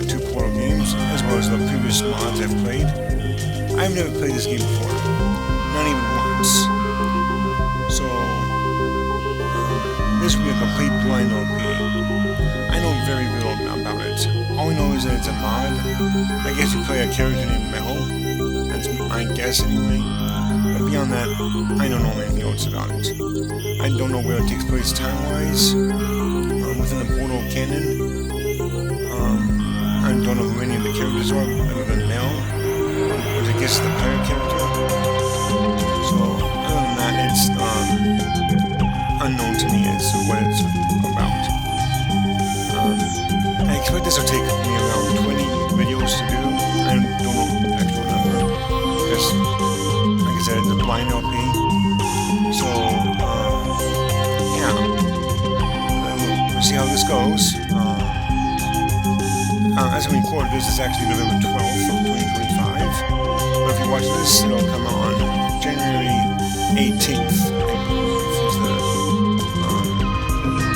two Portal games, as well as the previous mods I've played. I've never played this game before, not even once. So, this will be a complete blind LP. I know very little about it. All I know is that it's a mod. I guess you play a character named Mel. That's my guess anyway. But beyond that, I don't know anything else about it. I don't know where it takes place time-wise, within the Portal canon. I don't know who any of the characters are, other than Mel, which I guess is the player character. So, other than that, it's unknown to me as to what it's about. I expect this will take me around 20 videos to do. I don't know the actual number, because, like I said, it's a blind LP. So, yeah. We'll see how this goes. As I record this, it's actually November 12th of 2025. But if you watch this, it'll come on January 18th, I believe, is the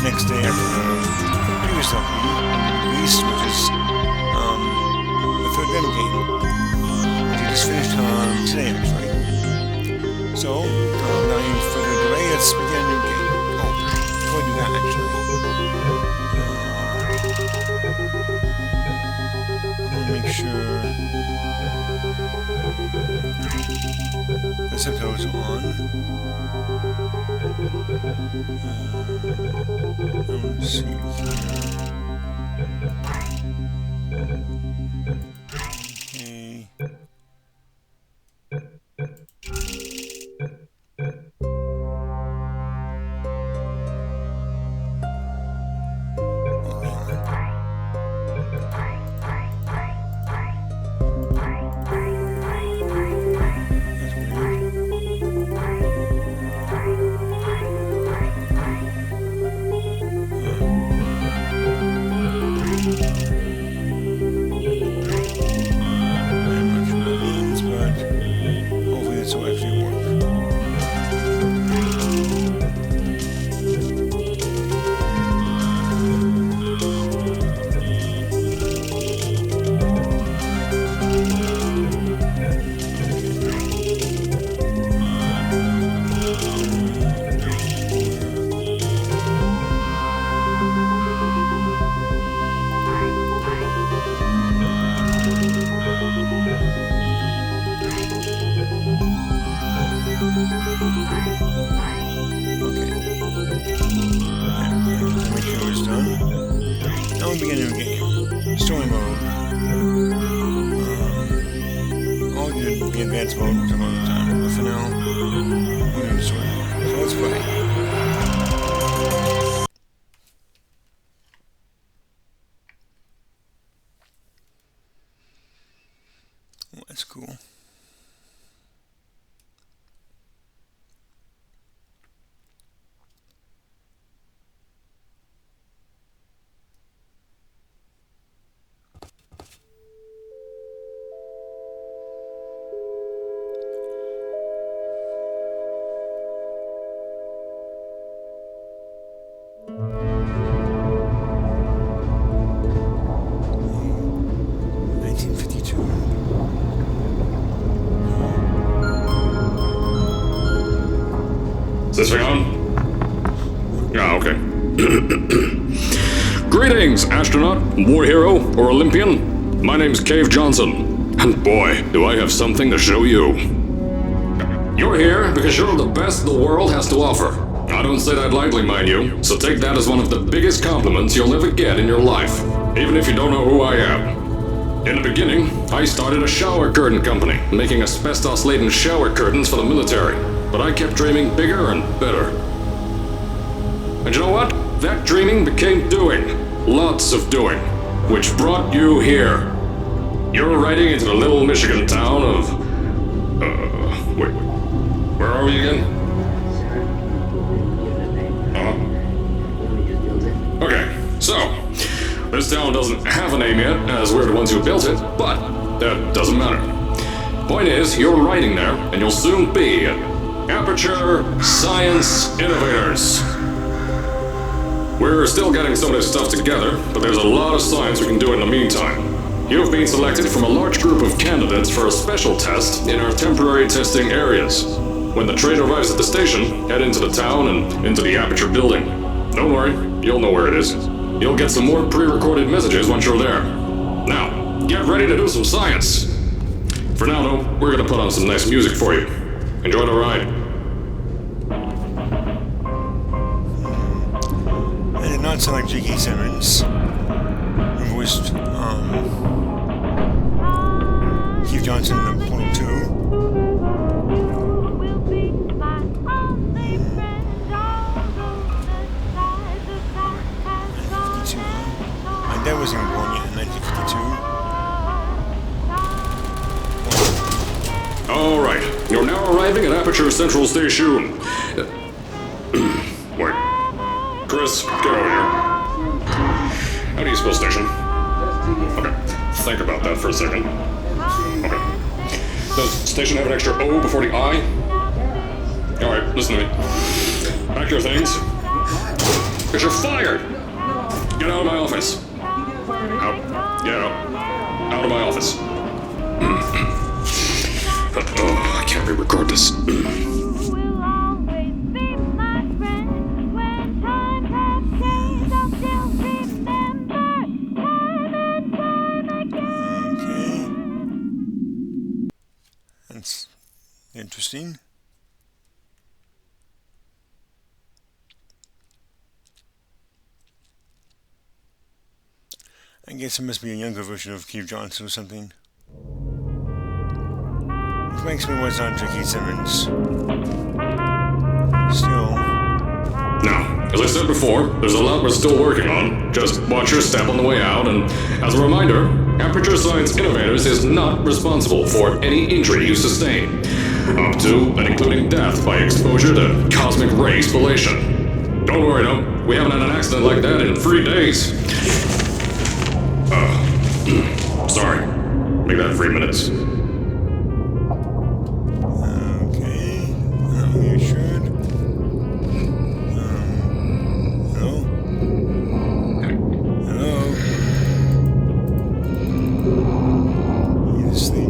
next day after the previous LP release, which is the third Venom game, which I just finished today, actually. So, without any further delay, let's begin a new game. Oh, before I do that, actually. Make sure the subtitles are on. Let's see here. Okay. Story mode. I'll do the advanced mode some other time, but for now, we're doing story mode. So let's play. Oh, that's cool. Is this thing on? Yeah, okay. Greetings, astronaut, war hero, or Olympian. My name's Cave Johnson, and boy, do I have something to show you. You're here because you're the best the world has to offer. I don't say that lightly, mind you, so take that as one of the biggest compliments you'll ever get in your life, even if you don't know who I am. In the beginning, I started a shower curtain company, making asbestos-laden shower curtains for the military. But I kept dreaming bigger and better. And you know what? That dreaming became doing. Lots of doing. Which brought you here. You're riding into the little Michigan town of... wait. Where are we again? Okay, so... this town doesn't have a name yet, as we're the ones who built it, but that doesn't matter. Point is, you're riding there, and you'll soon be at Aperture Science Innovators. We're still getting some of this stuff together, but there's a lot of science we can do in the meantime. You've been selected from a large group of candidates for a special test in our temporary testing areas. When the train arrives at the station, head into the town and into the Aperture building. Don't worry, you'll know where it is. You'll get some more pre-recorded messages once you're there. Now, get ready to do some science. For now, though, we're gonna put on some nice music for you. Enjoy the ride. That did not sound like J.K. Simmons, who voiced Keith Johnson in the Portal 2. My dad wasn't even born yet in 1952. All right, you're now arriving at Aperture Central Station. Wait. Chris, get over here. How do you spell station? Okay, think about that for a second. Okay. Does station have an extra O before the I? Alright, listen to me. Pack your things. Because you're fired! Get out of my office. Out. Get out. Out of my office. Oh, I can't re-record this. That's interesting. I guess it must be a younger version of Keith Johnson or something. Which makes me was not J.K. Simmons. Still. Now, as I said before, there's a lot we're still working on. Just watch your step on the way out, and as a reminder, Aperture Science Innovators is not responsible for any injury you sustain, up to and including death by exposure to cosmic ray spallation. Don't worry, though, we haven't had an accident like that in 3 days. Sorry. Make that 3 minutes. Okay. You should. Hello? Hello? You asleep?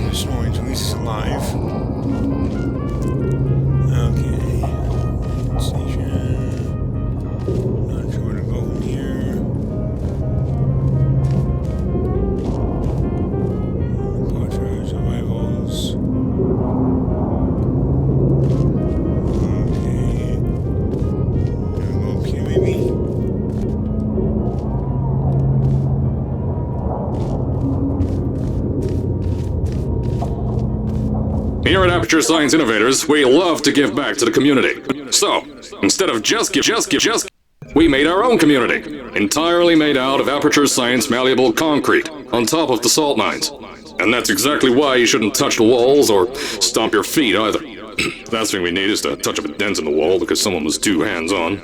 You're snoring, so at least it's alive. Okay. Station. Not sure where to go from here. Departures, arrivals. Okay. Gonna go up here maybe? Here at Aperture Science Innovators, we love to give back to the community. So, instead of just give, we made our own community, entirely made out of Aperture Science malleable concrete, on top of the salt mines. And that's exactly why you shouldn't touch the walls or stomp your feet either. The last thing we need is to touch up a dent in the wall because someone was too hands-on.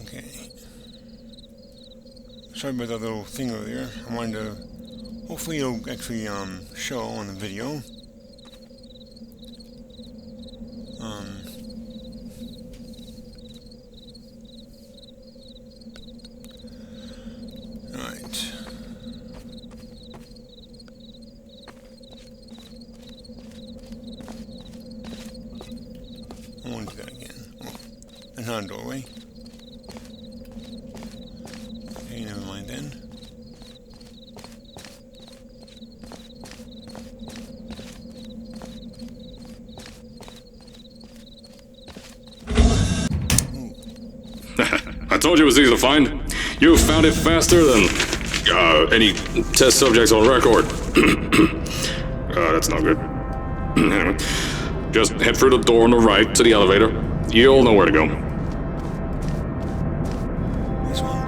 Okay. Sorry about that little thing over there. I wanted to... Hopefully it'll actually show on the video. Alright. I want to do that again. Oh, that's not a doorway. Okay, never mind then. I told you it was easy to find. You found it faster than any test subjects on record. That's not good. Anyway, just head through the door on the right to the elevator. You'll know where to go. This one.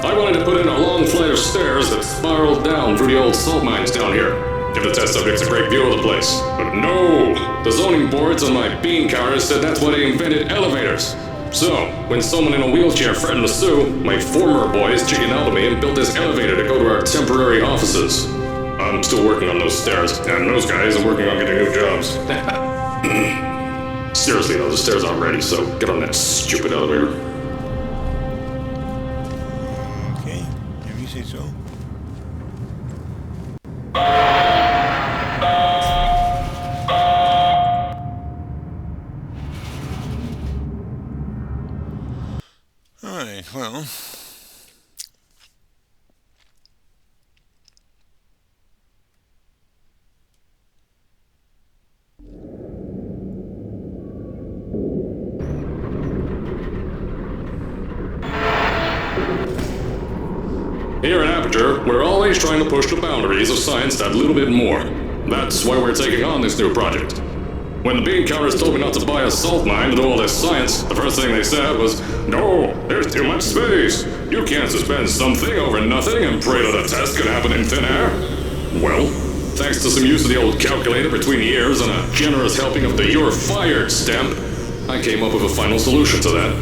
I wanted to put in a long flight of stairs that spiraled down through the old salt mines down here. Give the test subjects a great view of the place. But no! The zoning boards on my bean counters said that's why they invented elevators. So, when someone in a wheelchair threatened to sue, my former boys chickened out of me and built this elevator to go to our temporary offices. I'm still working on those stairs, and those guys are working on getting new jobs. Seriously though, the stairs aren't ready, so get on that stupid elevator. Okay, if you say so. Alright, well. Here at Aperture, we're always trying to push the boundaries of science that little bit more. That's why we're taking on this new project. When the bean counters told me not to buy a salt mine to do all this science, the first thing they said was, "No, there's too much space. You can't suspend something over nothing and pray that a test can happen in thin air." Well, thanks to some use of the old calculator between the ears and a generous helping of the "you're fired" stamp, I came up with a final solution to that.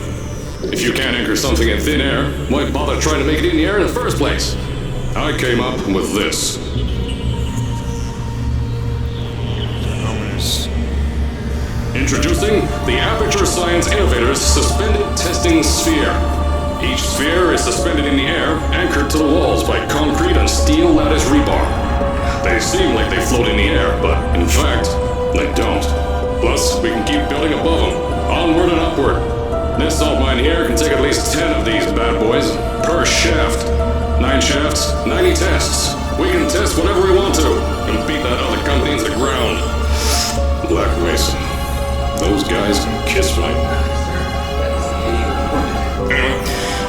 If you can't anchor something in thin air, why bother trying to make it in the air in the first place? I came up with this. Introducing the Aperture Science Innovators Suspended Testing Sphere. Each sphere is suspended in the air, anchored to the walls by concrete and steel lattice rebar. They seem like they float in the air, but in fact, they don't. Plus, we can keep building above them, onward and upward. This salt mine here can take at least 10 of these bad boys per shaft. 9 shafts, 90 tests. We can test whatever we want to and beat that other company into the ground. Black Mason. Those guys can kiss my...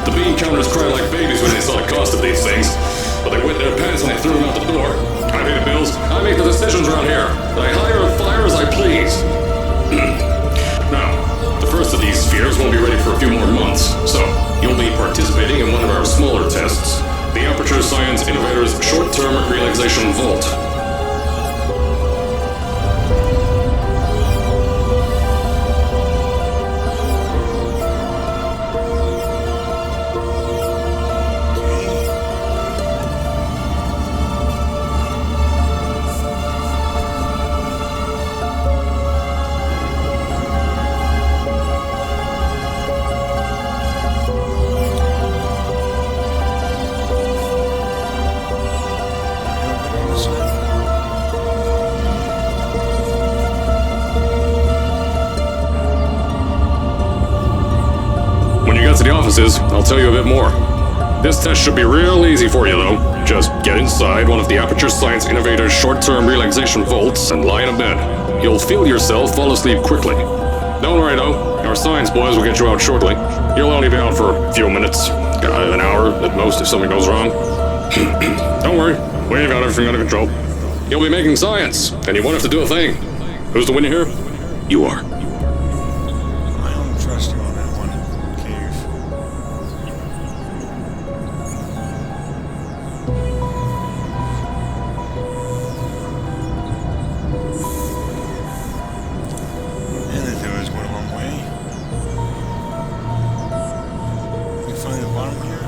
The bean counters cried like babies when they saw the cost of these things, but they wet their pants when they threw them out the door. I pay the bills, I make the decisions around here, and I hire and fire as I please. Now, the first of these spheres won't be ready for a few more months, so you'll be participating in one of our smaller tests, the Aperture Science Innovators Short-Term Relaxation Vault. To the offices, I'll tell you a bit more. This test should be real easy for you though. Just get inside one of the Aperture Science Innovators short-term relaxation vaults and lie in a bed. You'll feel yourself fall asleep quickly. Don't worry though, our science boys will get you out shortly. You'll only be out for a few minutes, an hour at most if something goes wrong. Don't worry, we've got everything under control. You'll be making science, and you won't have to do a thing. Who's the winner here? You are. I don't trust you on that one, Cave. And the doors went a long way. We find the bottom here?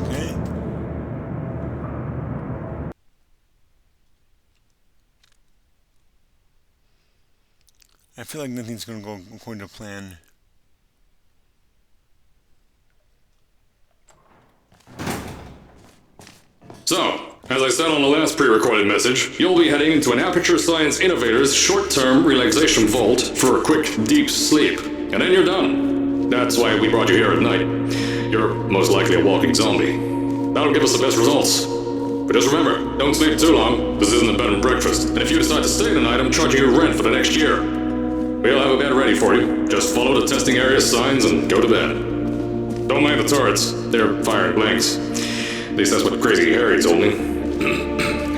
Okay. I feel like nothing's going to go according to plan. So, as I said on the last pre-recorded message, you'll be heading into an Aperture Science Innovators short-term relaxation vault for a quick, deep sleep. And then you're done. That's why we brought you here at night. You're most likely a walking zombie. That'll give us the best results. But just remember, don't sleep too long. This isn't a bed and breakfast. And if you decide to stay tonight, I'm charging you rent for the next year. We'll have a bed ready for you. Just follow the testing area signs and go to bed. Don't mind the turrets. They're firing blanks. At least that's what Crazy Harry told me.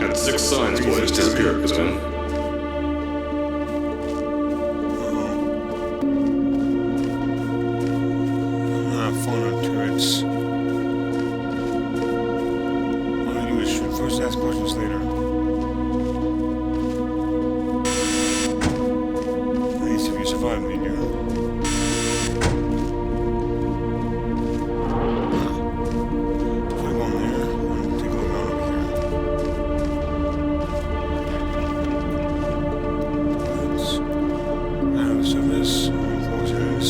Had 6 signs boys disappear because of him. survive, did you? If I go in there, I'm gonna take a look around over here. That's out of service, enclosures.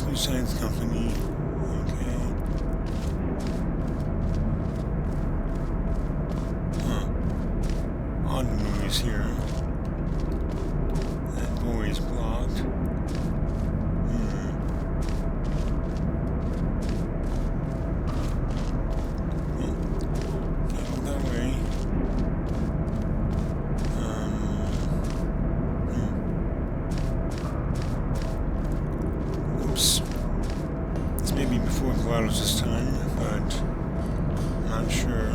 New Science Company. Okay. Huh. Odd movies here. That door is blocked. Can't go that way. Oops. This may be before Gladys this time, but I'm not sure.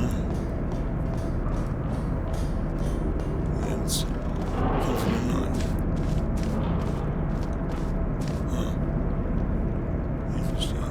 It's hopefully not. Huh. Interesting.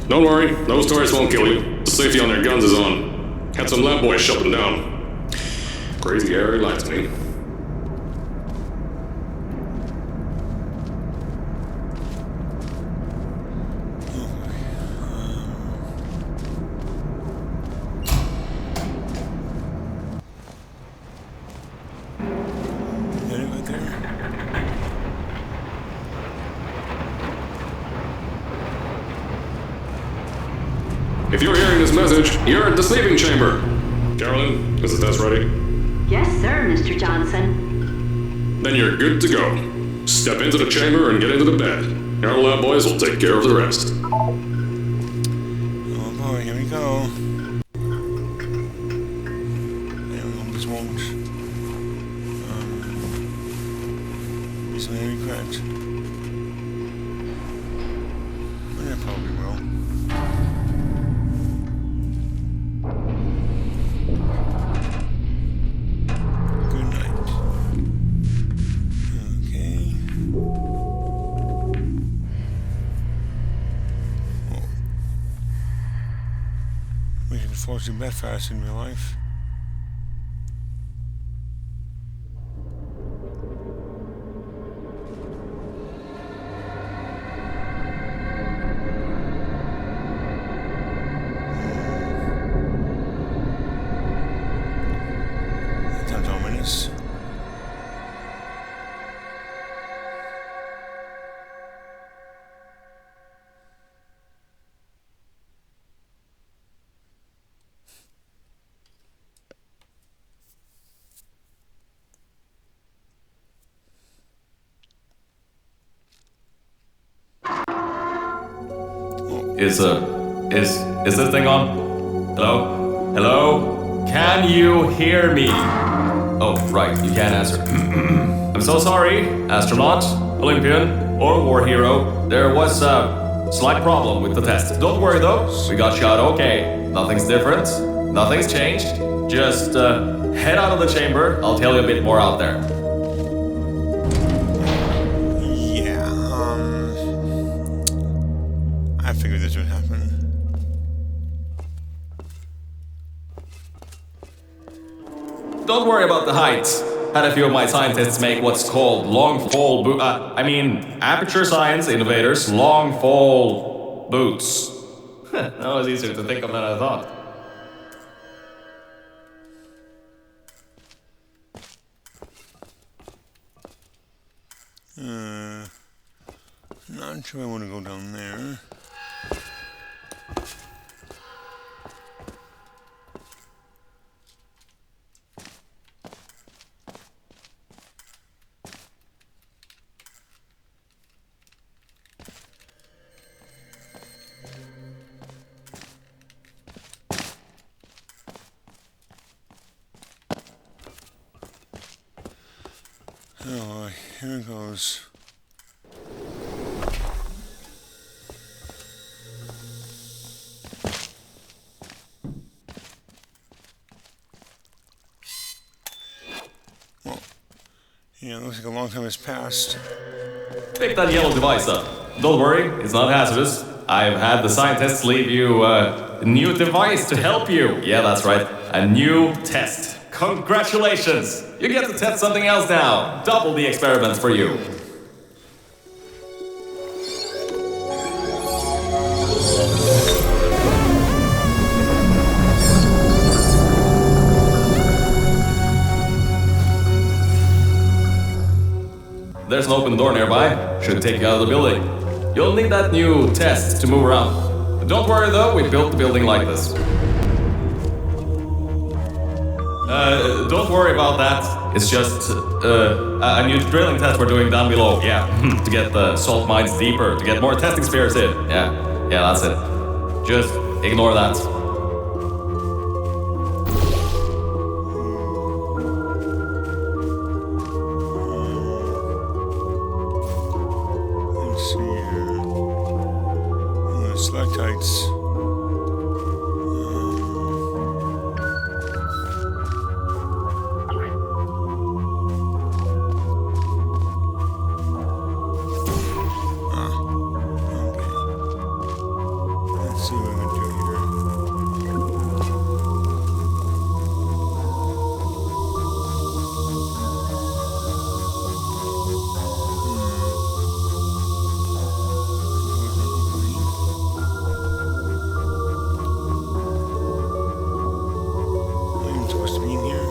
Don't worry, those tourists won't kill you. The safety on their guns is on. Had some lab boys shut them down. Crazy area lights me. If you're hearing this message, you're at the sleeping chamber. Carolyn, is the test ready? Yes, sir, Mr. Johnson. Then you're good to go. Step into the chamber and get into the bed. Our lab boys will take care of the rest. Oh boy, here we go. I hope this won't be something I regret. But it probably will. We can fall to bed fast in real life. That sounds ominous. Is this thing on? Hello? Hello? Can you hear me? Oh, right, you can't answer. I'm so sorry, astronaut, Olympian, or war hero. There was a slight problem with the test. Don't worry though, we got shot okay. Nothing's different, nothing's changed. Just head out of the chamber, I'll tell you a bit more out there. Yeah, I figured this would happen. Don't worry about the heights. Had a few of my scientists make what's called long fall Aperture Science Innovators long fall boots. That was easier to think of than I thought. Not sure I want to go down there. Oh, here it goes. Well, yeah, it looks like a long time has passed. Pick that yellow device up. Don't worry, it's not hazardous. I've had the scientists leave you a new device to help you. Yeah, that's right. A new test. Congratulations! You get to test something else now. Double the experiment for you. There's an open door nearby. Should take you out of the building. You'll need that new test to move around. Don't worry though, we built the building like this. Don't worry about that. It's just a new drilling test we're doing down below. Yeah, to get the salt mines deeper, to get more testing spheres in. Yeah, that's it. Just ignore that. Let's see here. Oh, the stalactites. Let's see what I'm gonna do here. I'm supposed to be in here.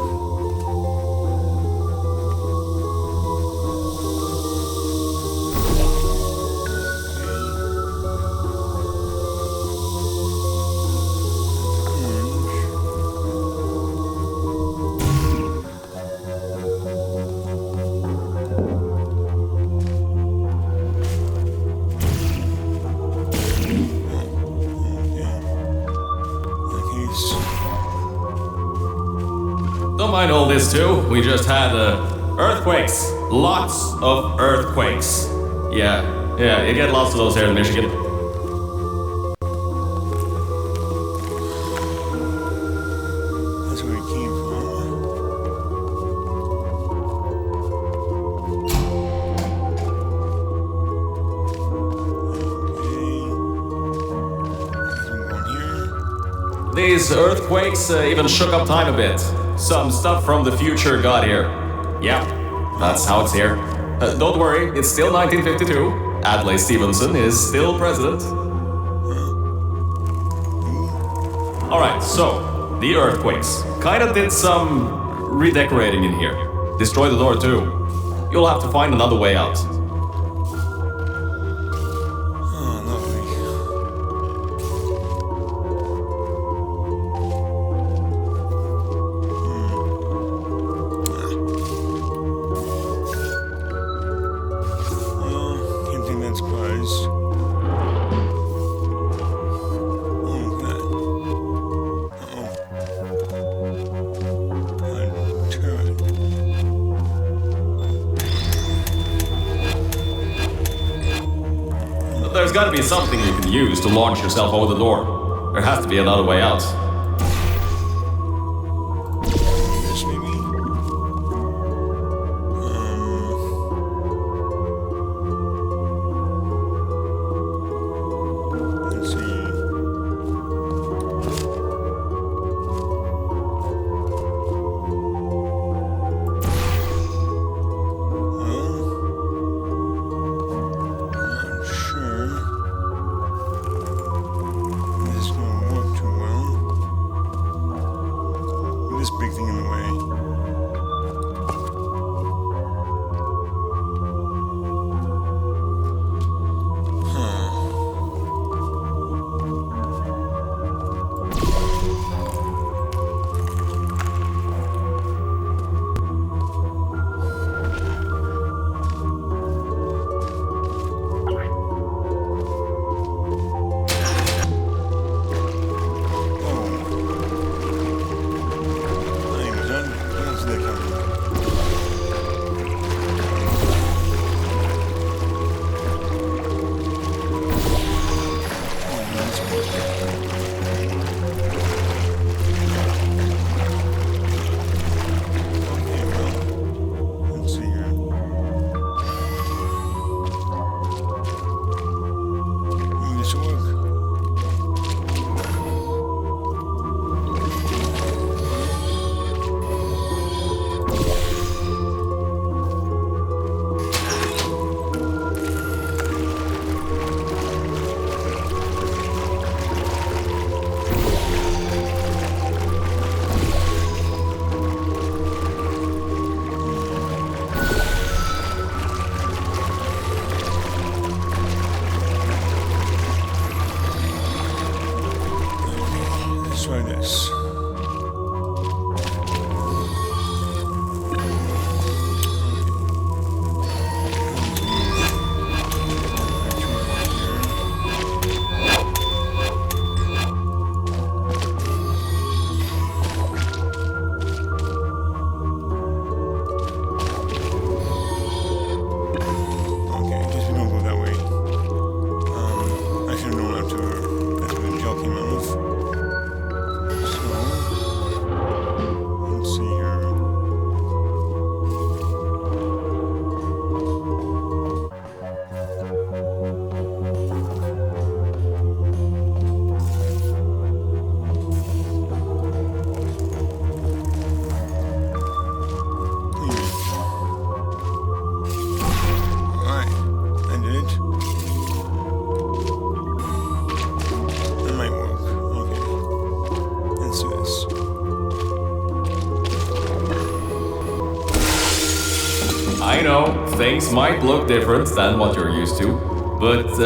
Don't mind all this too. We just had earthquakes. Lots of earthquakes. Yeah, you get lots of those here in Michigan. That's where it came from. Okay. I'm going here. These earthquakes even shook up time a bit. Some stuff from the future got here. Yeah, that's how it's here. Don't worry, it's still 1952. Adlai Stevenson is still president. Alright, so, the earthquakes. Kinda did some redecorating in here. Destroy the door too. You'll have to find another way out. Oh, lovely. Well, can't think that's closed. Oh, that. A turret. There's gotta be something you can use to launch yourself over the door. There has to be another way out. This maybe. Let's see. Not sure. This is gonna work too well. I know things might look different than what you're used to, but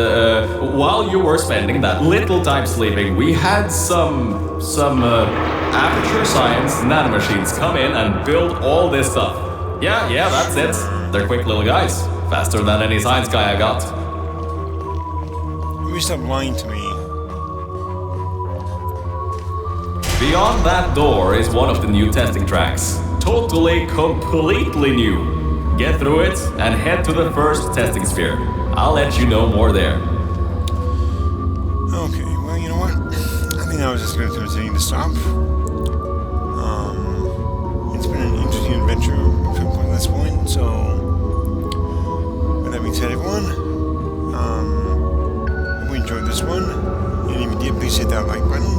while you were spending that little time sleeping, we had some Aperture Science nanomachines come in and build all this stuff. Yeah, that's it. They're quick little guys, faster than any science guy I got. You stop lying to me. Beyond that door is one of the new testing tracks. Totally, completely new. Get through it and head to the first testing sphere. I'll let you know more there. Okay, well, you know what? I think I was just going to continue to stop. It's been an interesting adventure up to this point, so with that being said, everyone, hope you enjoyed this one. And if you did, please hit that like button.